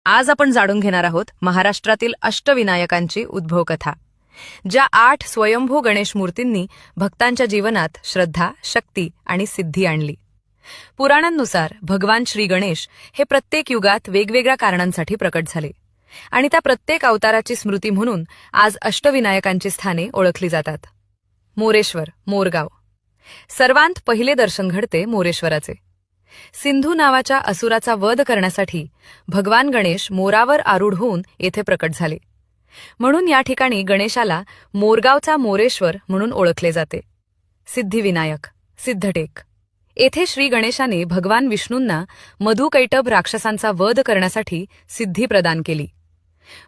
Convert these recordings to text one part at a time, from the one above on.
आज आपण जाणून घेणार आहोत महाराष्ट्रातील अष्टविनायकांची उद्भव कथा, ज्या 8 स्वयंभू गणेश मूर्तींनी भक्तांच्या जीवनात श्रद्धा, शक्ती आणि सिद्धी आणली। पुराणांनुसार भगवान श्री गणेश हे प्रत्येक युगात वेगवेगळ्या कारणांसाठी प्रकट झाले आणि त्या प्रत्येक अवताराची स्मृती म्हणून आज अष्टविनायकांची स्थाने ओळखली जातात। मोरेश्वर, मोरगाव। सर्वांत पहिले दर्शन घडते मोरेश्वराचे। सिंधू नावाच्या असुराचा वध करण्यासाठी भगवान गणेश मोरावर आरूढ होऊन येथे प्रकट झाले, म्हणून या ठिकाणी गणेशाला मोरगावचा मोरेश्वर म्हणून ओळखले जाते। सिद्धिविनायक, सिद्धटेक। येथे श्री गणेशाने भगवान विष्णूंना मधुकैटभ राक्षसांचा वध करण्यासाठी सिद्धी प्रदान केली,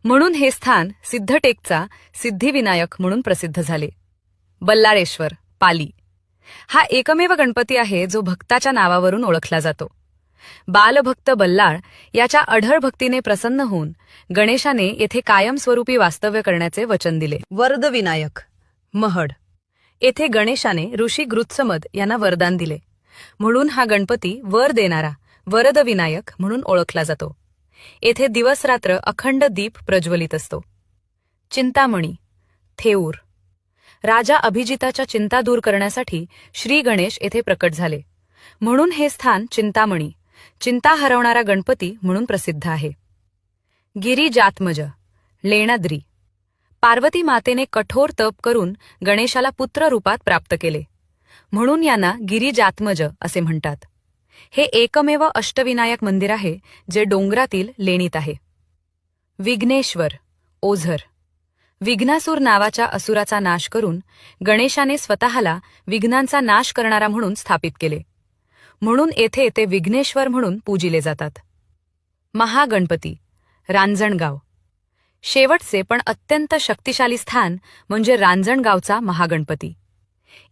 म्हणून हे स्थान सिद्धटेकचा सिद्धिविनायक म्हणून प्रसिद्ध झाले। बल्लाळेश्वर, पाली। हा एकमेव गणपती आहे जो भक्ताच्या नावावरून ओळखला जातो। बालभक्त बल्लाळ याच्या अढळ भक्तीने प्रसन्न होऊन गणेशाने येथे कायमस्वरूपी वास्तव्य करण्याचे वचन दिले। वरदविनायक, महड। येथे गणेशाने ऋषी गृत्समद यांना वरदान दिले, म्हणून हा गणपती वर देणारा वरदविनायक म्हणून ओळखला जातो। येथे दिवसरात्र अखंड दीप प्रज्वलित असतो। चिंतामणी, थेऊर। राजा अभिजिताच्या चिंता दूर करण्यासाठी श्री गणेश येथे प्रकट झाले, म्हणून हे स्थान चिंतामणी, चिंता हरवणारा गणपती म्हणून प्रसिद्ध आहे। गिरिजात्मज, लेणाद्री। पार्वती मातेने कठोर तप करून गणेशाला पुत्र रूपात प्राप्त केले, म्हणून यांना गिरिजात्मज असे म्हणतात। हे एकमेव अष्टविनायक मंदिर आहे जे डोंगरातील लेणीत आहे। विघ्नेश्वर, ओझर। विघ्नासूर नावाच्या असुराचा नाश करून गणेशाने स्वतःला विघ्नांचा नाश करणारा म्हणून स्थापित केले, म्हणून येथे ते विघ्नेश्वर म्हणून पूजिले जातात। महागणपती, रांजणगाव। शेवटचे पण अत्यंत शक्तिशाली स्थान म्हणजे रांजणगावचा महागणपती।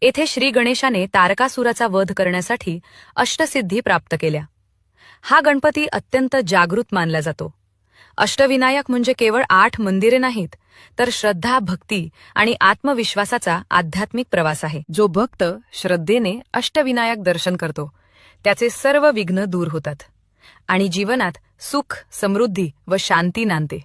येथे श्री गणेशाने तारकासुराचा वध करण्यासाठी अष्टसिद्धी प्राप्त केल्या। हा गणपती अत्यंत जागृत मानला जातो। अष्टविनायक म्हणजे केवळ 8 मंदिरे नाहीत, तर श्रद्धा, भक्ती आणि आत्मविश्वासाचा आध्यात्मिक प्रवास आहे। जो भक्त श्रद्धेने अष्टविनायक दर्शन करतो त्याचे सर्व विघ्न दूर होतात आणि जीवनात सुख, समृद्धी व शांती नांदते।